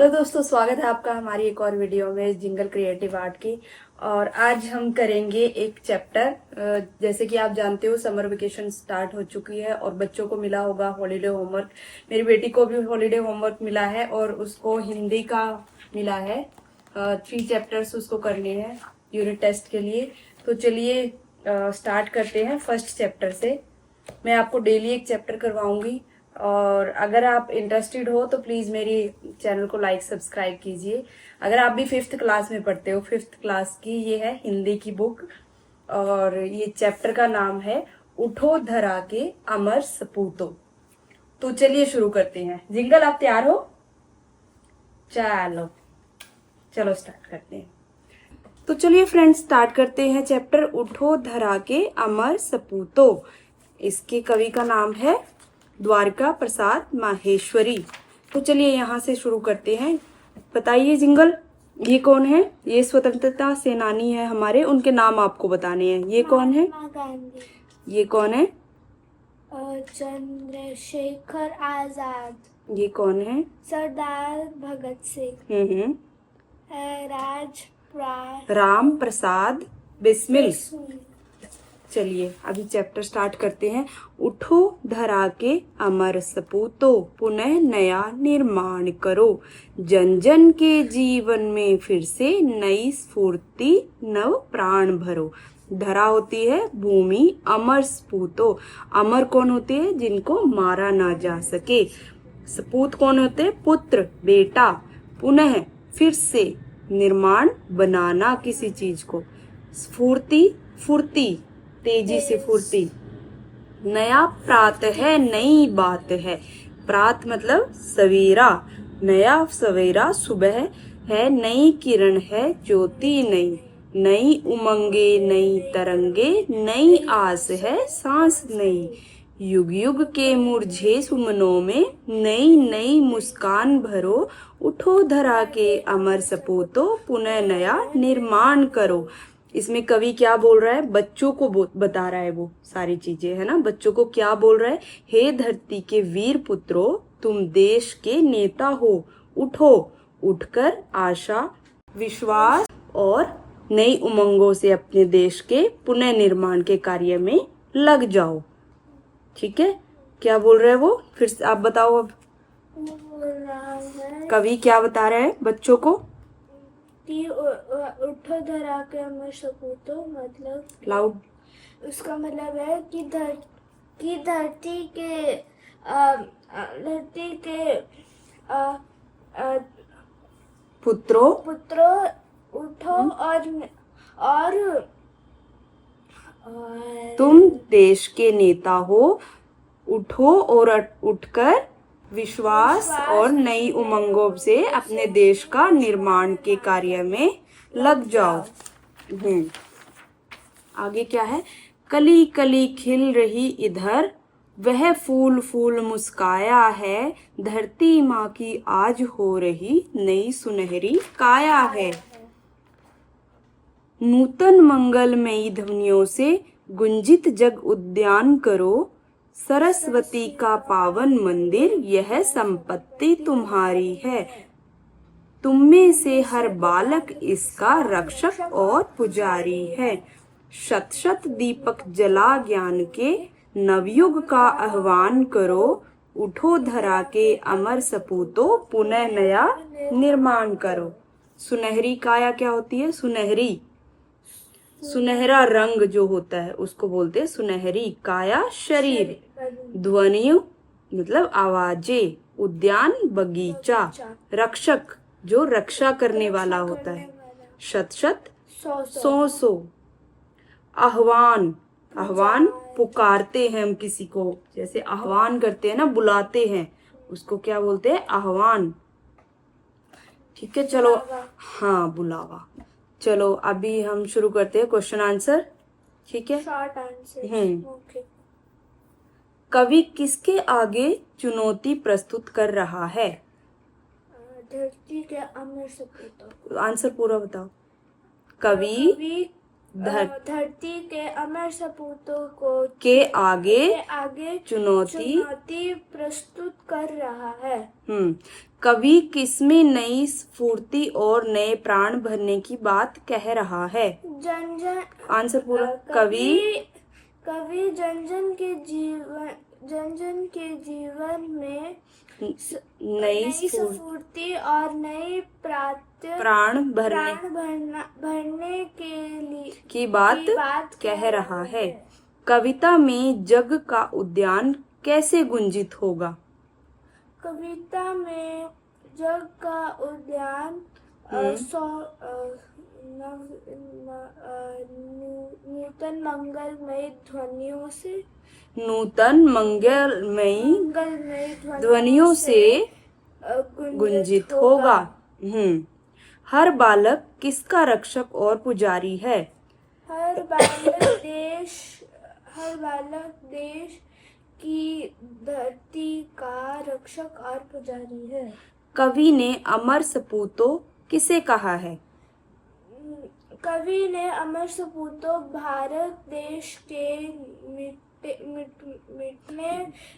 Hello दोस्तों, स्वागत है आपका हमारी एक और वीडियो में जिंगल क्रिएटिव आर्ट की। और आज हम करेंगे एक चैप्टर। जैसे कि आप जानते हो, समर वेकेशन स्टार्ट हो चुकी है और बच्चों को मिला होगा हॉलीडे होमवर्क। मेरी बेटी को भी हॉलीडे होमवर्क मिला है और उसको हिंदी का मिला है। 3 चैप्टर्स उसको करने हैं यूनिट टेस्ट के लिए। तो चलिए स्टार्ट करते हैं फर्स्ट चैप्टर से। मैं आपको डेली एक चैप्टर करवाऊंगी और अगर आप इंटरेस्टेड हो तो प्लीज मेरी चैनल को लाइक सब्सक्राइब कीजिए। अगर आप भी 5th क्लास में पढ़ते हो, 5th क्लास की ये है हिंदी की बुक और ये चैप्टर का नाम है उठो धरा के अमर सपूतो। तो चलिए शुरू करते हैं। जिंगल, आप तैयार हो? चलो चलो स्टार्ट करते हैं। तो चलिए फ्रेंड्स, स्टार्ट करते हैं चैप्टर उठो धरा के अमर सपूतो। इसके कवि का नाम है द्वारका प्रसाद माहेश्वरी। तो चलिए यहाँ से शुरू करते हैं। बताइए जिंगल, ये कौन है? ये स्वतंत्रता सेनानी है हमारे, उनके नाम आपको बताने हैं। ये कौन है? महात्मा गांधी। ये कौन है? चंद्रशेखर आजाद। ये कौन है? सरदार भगत सिंह। हम्म। राम राम प्रसाद बिस्मिल। बिस्मिल। चलिए अभी चैप्टर स्टार्ट करते हैं। उठो धरा के अमर सपूतो, पुनः नया निर्माण करो। जन जन के जीवन में फिर से नई स्फूर्ति नव प्राण भरो। धरा होती है भूमि, अमर सपूतो, अमर कौन होते हैं? जिनको मारा ना जा सके। सपूत कौन होते हैं? पुत्र, बेटा। पुनः फिर से, निर्माण बनाना किसी चीज को। स्फूर्ति, फुर्ती, तेजी से फुर्ती। नया प्रात है, नई बात है। प्रात मतलब सवेरा, नया सवेरा सुबह है। नई किरण है, ज्योति नई। नई उमंगे, नई तरंगे, नई आस है, सांस नई। युग युग के मुरझे सुमनों में नई नई मुस्कान भरो। उठो धरा के अमर सपूतो, पुनः नया निर्माण करो। इसमें कवि क्या बोल रहा है? बच्चों को बता रहा है वो सारी चीजें, है ना। बच्चों को क्या बोल रहा है? हे धरती के वीर पुत्रों, तुम देश के नेता हो। उठो, उठकर आशा, विश्वास और नई उमंगों से अपने देश के पुनः निर्माण के कार्य में लग जाओ। ठीक है, क्या बोल रहा है वो? फिर से आप बताओ अब। कवि क्या बता रहा है बच्चों को? उठो धरा के अमर सपूतो मतलब लाउड। उसका मतलब है कि धरती के पुत्रों, उठो और तुम देश के नेता हो। उठो और उठकर विश्वास और नई उमंगों से अपने देश का निर्माण के कार्य में लग जाओ। आगे क्या है? कली कली खिल रही इधर, वह फूल फूल मुस्काया है। धरती माँ की आज हो रही नई सुनहरी काया है। नूतन मंगलमयी ध्वनियों से गुंजित जग उद्यान करो। सरस्वती का पावन मंदिर, यह संपत्ति तुम्हारी है। तुम में से हर बालक इसका रक्षक और पुजारी है। शत शत दीपक जला ज्ञान के, नवयुग का आह्वान करो। उठो धरा के अमर सपूतो, पुनः नया निर्माण करो। सुनहरी काया क्या होती है? सुनहरी, सुनहरा रंग जो होता है उसको बोलते हैं सुनहरी काया। शरीर, ध्वनि मतलब आवाजें। उद्यान बगीचा। रक्षक जो रक्षा करने वाला होता है। शत शत सौ सौ। आह्वान, आह्वान पुकारते हैं हम किसी को, जैसे आह्वान करते हैं ना, बुलाते हैं, उसको क्या बोलते हैं? आह्वान। ठीक है, चलो। हाँ, बुलावा। चलो अभी हम शुरू करते हैं क्वेश्चन आंसर। ठीक है, शॉर्ट आंसर। कवि किसके आगे चुनौती प्रस्तुत कर रहा है? धरती के अमर सपूतो। आंसर पूरा बताओ। कवि धरती के अमर सपूतों को के आगे के आगे चुनौती प्रस्तुत कर रहा है। कवि किसमें नई स्फूर्ति और नए प्राण भरने की बात कह रहा है? जन जन आंसर पूरा। कवि जन जन के जीवन में नई स्फूर्ति और नई प्राण भरने के लिए की बात कह रहा है। कविता में जग का उद्यान कैसे गुंजित होगा? कविता में जग का उद्यान नूतन मंगलमयी ध्वनियों से गुंजित होगा। हर बालक किसका रक्षक और पुजारी है? हर बालक देश की धरती का रक्षक और पुजारी है। कवि ने अमर सपूतों किसे कहा है? कवि ने अमर सपूतों भारत देश के मिटने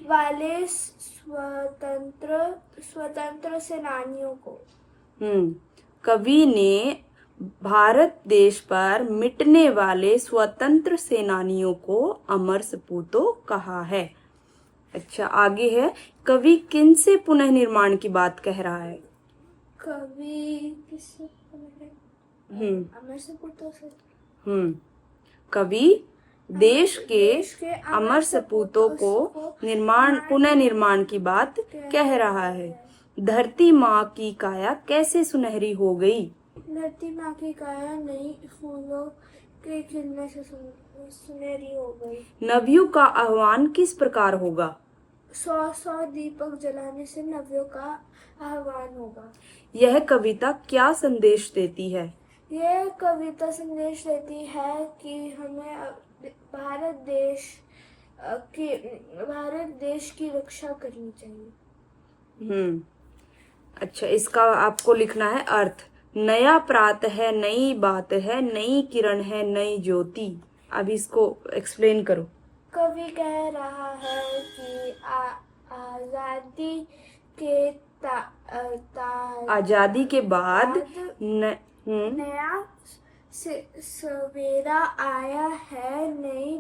वाले स्वतंत्र सेनानियों को। कवि ने भारत देश पर मिटने वाले स्वतंत्र सेनानियों को अमर सपूतों कहा है। अच्छा, आगे है, कवि किन से पुनः निर्माण की बात कह रहा है? कवि किससे अमर सपूतों से। कवि देश के अमर सपूतों को पुनः निर्माण की बात कह रहा है। धरती माँ की काया कैसे सुनहरी हो गई? धरती माँ की काया नई फूलों के खिलने से सुनहरी हो गई। नवियों का आह्वान किस प्रकार होगा? 100 दीपक जलाने से नवियों का आह्वान होगा। यह कविता क्या संदेश देती है? यह कविता संदेश देती है कि हमें भारत देश की रक्षा करनी चाहिए। अच्छा, इसका आपको लिखना है अर्थ। नया प्रात है, नई बात है, नई किरण है, नई ज्योति। अब इसको एक्सप्लेन करो। कवि कह रहा है कि आजादी के बाद नया सवेरा आया है। नई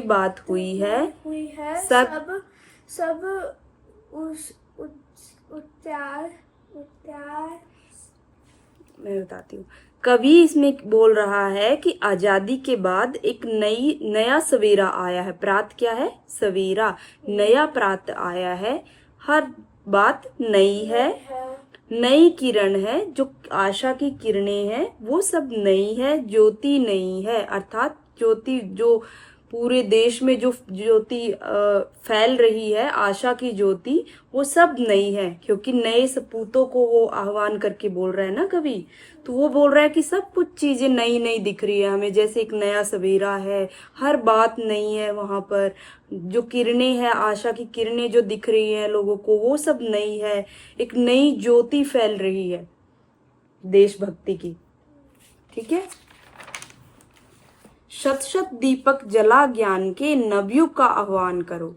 बात हुई है। सब उत्यार मैं बताती हूँ। कवि इसमें बोल रहा है कि आजादी के बाद एक नया सवेरा आया है। प्रात क्या है? सवेरा। नया प्रात आया है। हर बात नई है। नई किरण है, जो आशा की किरणें हैं वो सब नई है। ज्योति नई है, अर्थात ज्योति जो पूरे देश में जो ज्योति फैल रही है, आशा की ज्योति, वो सब नई है। क्योंकि नए सपूतों को वो आह्वान करके बोल रहा है ना कवि, तो वो बोल रहा है कि सब कुछ चीजें नई नई दिख रही है हमें, जैसे एक नया सवेरा है। हर बात नई है। वहां पर जो किरणें हैं, आशा की किरणें जो दिख रही हैं लोगों को, वो सब नई है। एक नई ज्योति फैल रही है देशभक्ति की। ठीक है। शत शत दीपक जला ज्ञान के, नवयुग का आह्वान करो।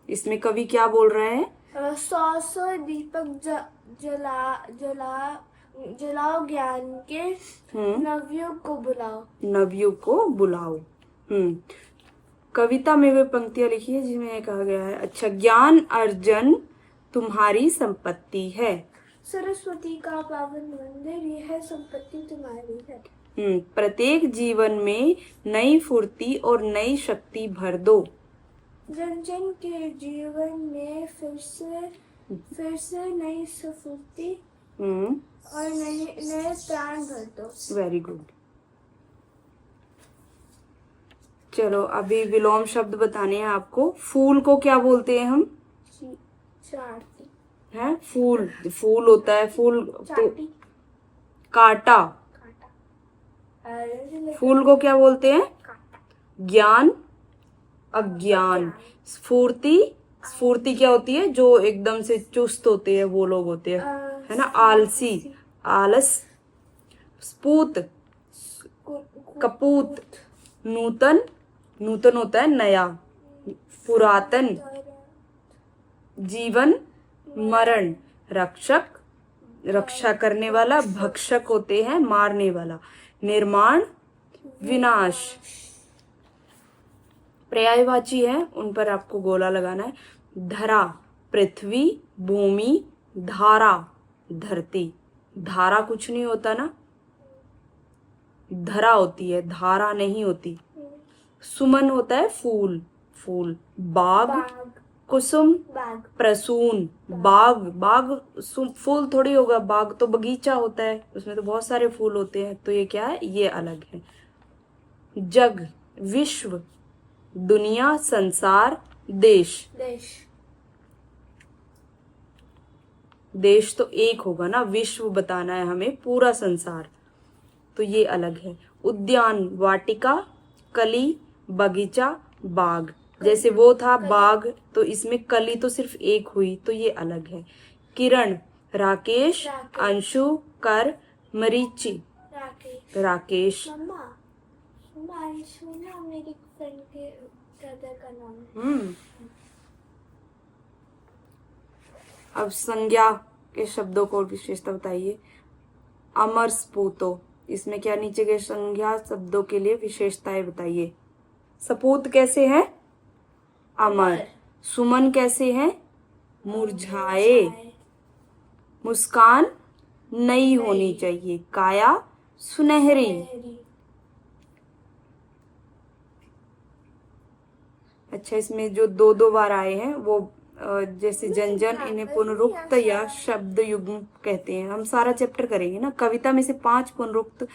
इसमें कवि क्या बोल रहे हैं? 100 दीपक जलाओ ज्ञान के, नवयुग को बुलाओ। कविता में वे पंक्तियां लिखी है जिसमें कहा गया है। अच्छा, ज्ञान अर्जन तुम्हारी संपत्ति है। सरस्वती का पावन मंदिर, यह संपत्ति तुम्हारी है। प्रत्येक जीवन में नई फुर्ती और नई शक्ति भर दो। जन जन के जीवन में फिर से नई स्फूर्ति और नए प्राण भर दो। Very good. चलो, अभी विलोम शब्द बताने हैं आपको। फूल को क्या बोलते हैं हम? चाटी। है फूल होता है। फूल तो कांटा। फूल को क्या बोलते हैं? ज्ञान, अज्ञान, स्फूर्ति, स्फूर्ति क्या होती है? जो एकदम से चुस्त होते हैं वो लोग होते हैं, है ना? आलसी, आलस। स्पूत, कपूत। नूतन, नूतन होता है नया। पुरातन, जीवन, मरण। रक्षक, रक्षा करने वाला। भक्षक होते हैं मारने वाला। निर्माण, विनाश। पर्यायवाची है, उन पर आपको गोला लगाना है। धरा, पृथ्वी, भूमि। धारा, धरती। धारा कुछ नहीं होता ना, धरा होती है, धारा नहीं होती। सुमन होता है फूल, फूल। बाग, कुसुम, प्रसून। बाग, बाग फूल थोड़ी होगा, बाग तो बगीचा होता है, उसमें तो बहुत सारे फूल होते हैं, तो ये क्या है? ये अलग है। जग, विश्व, दुनिया, संसार, देश। देश तो एक होगा ना, विश्व बताना है हमें, पूरा संसार, तो ये अलग है। उद्यान, वाटिका, कली, बगीचा, बाग। जैसे वो था बाग, तो इसमें कली तो सिर्फ एक हुई, तो ये अलग है। किरण, राकेश, अंशु, कर, मरीचि। राकेश। मेरी फ्रेंड के ब्रदर का नाम है। अब संज्ञा के शब्दों को विशेषता बताइए। अमर सपूतो, इसमें क्या नीचे के संज्ञा शब्दों के लिए विशेषताएं बताइए। सपूत कैसे है? अमर। सुमन कैसे है? मुरझाए। मुस्कान नई होनी चाहिए। काया सुनहरी। अच्छा, इसमें जो दो दो बार आए हैं वो जैसे जन जन, इन्हें पुनरुक्त या शब्द युग्म कहते हैं। हम सारा चैप्टर करेंगे ना। कविता में से 5 पुनरुक्त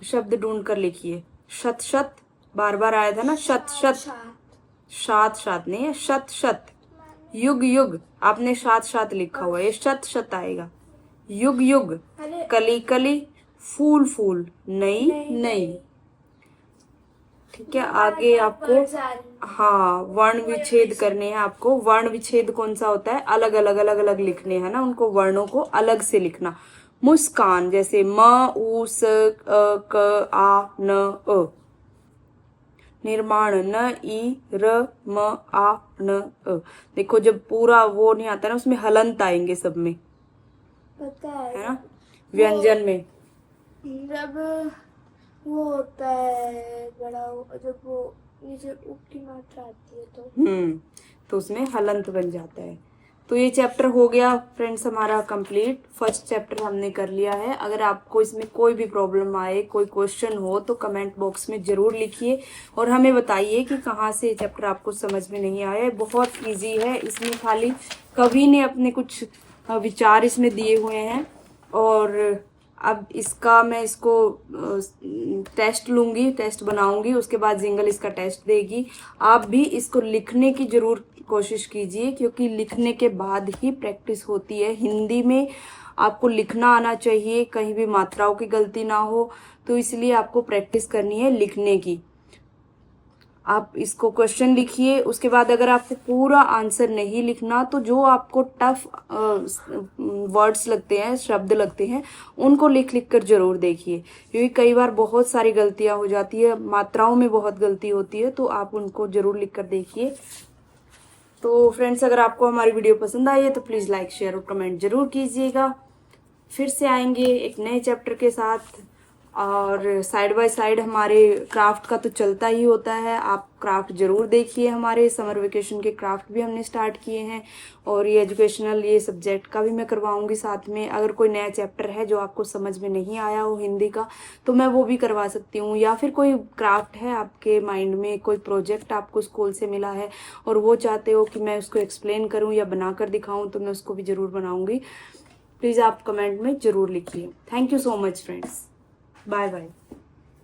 शब्द ढूंढ कर लिखिए। शत शत बार बार आया था ना, शत शत। शात शात नहीं है, शत शत। युग युग, आपने शात शात लिखा हुआ है, ये शत शत आएगा। युग युग, कली कली, फूल फूल, नई नई। ठीक है, आगे आपको हाँ वर्ण विच्छेद करने हैं आपको। वर्ण विच्छेद कौन सा होता है? अलग अलग अलग अलग लिखने हैं ना, उनको वर्णों को अलग से लिखना। मुस्कान, जैसे म, उ, स, अ, क, आ, न, अ। निर्माण, न, ई, र, म, आ, न, अ। देखो जब पूरा वो नहीं आता ना, उसमें हलंत आएंगे सब में, पता है ना? व्यंजन में जब वो होता है बड़ा, जब वो नीचे उप की मात्रा आती है तो उसमें हलंत बन जाता है। तो ये चैप्टर हो गया फ्रेंड्स हमारा कंप्लीट। फर्स्ट चैप्टर हमने कर लिया है। अगर आपको इसमें कोई भी प्रॉब्लम आए, कोई क्वेश्चन हो, तो कमेंट बॉक्स में जरूर लिखिए और हमें बताइए कि कहाँ से चैप्टर आपको समझ में नहीं आया। बहुत इजी है, इसमें खाली कवि ने अपने कुछ विचार इसमें दिए हुए हैं। और अब इसका मैं इसको टेस्ट लूंगी, टेस्ट बनाऊंगी, उसके बाद जिंगल इसका टेस्ट देगी। आप भी इसको लिखने की जरूर कोशिश कीजिए, क्योंकि लिखने के बाद ही प्रैक्टिस होती है। हिंदी में आपको लिखना आना चाहिए, कहीं भी मात्राओं की गलती ना हो, तो इसलिए आपको प्रैक्टिस करनी है लिखने की। आप इसको क्वेश्चन लिखिए, उसके बाद अगर आपको पूरा आंसर नहीं लिखना, तो जो आपको टफ वर्ड्स लगते हैं, शब्द लगते हैं, उनको लिख लिख कर जरूर देखिए, क्योंकि कई बार बहुत सारी गलतियां हो जाती है, मात्राओं में बहुत गलती होती है, तो आप उनको जरूर लिख कर देखिए। तो फ्रेंड्स, अगर आपको हमारी वीडियो पसंद आई है तो प्लीज़ लाइक शेयर और कमेंट जरूर कीजिएगा। फिर से आएंगे एक नए चैप्टर के साथ, और साइड बाय साइड हमारे क्राफ्ट का तो चलता ही होता है। आप क्राफ्ट जरूर देखिए, हमारे समर वेकेशन के क्राफ्ट भी हमने स्टार्ट किए हैं, और ये एजुकेशनल ये सब्जेक्ट का भी मैं करवाऊंगी साथ में। अगर कोई नया चैप्टर है जो आपको समझ में नहीं आया हो हिंदी का, तो मैं वो भी करवा सकती हूँ। या फिर कोई क्राफ्ट है आपके माइंड में, कोई प्रोजेक्ट आपको स्कूल से मिला है और वो चाहते हो कि मैं उसको एक्सप्लेन करूँ या बना कर दिखाऊँ, तो मैं उसको भी ज़रूर बनाऊँगी। प्लीज़ आप कमेंट में ज़रूर लिखिए। Thank you so much friends. Bye bye.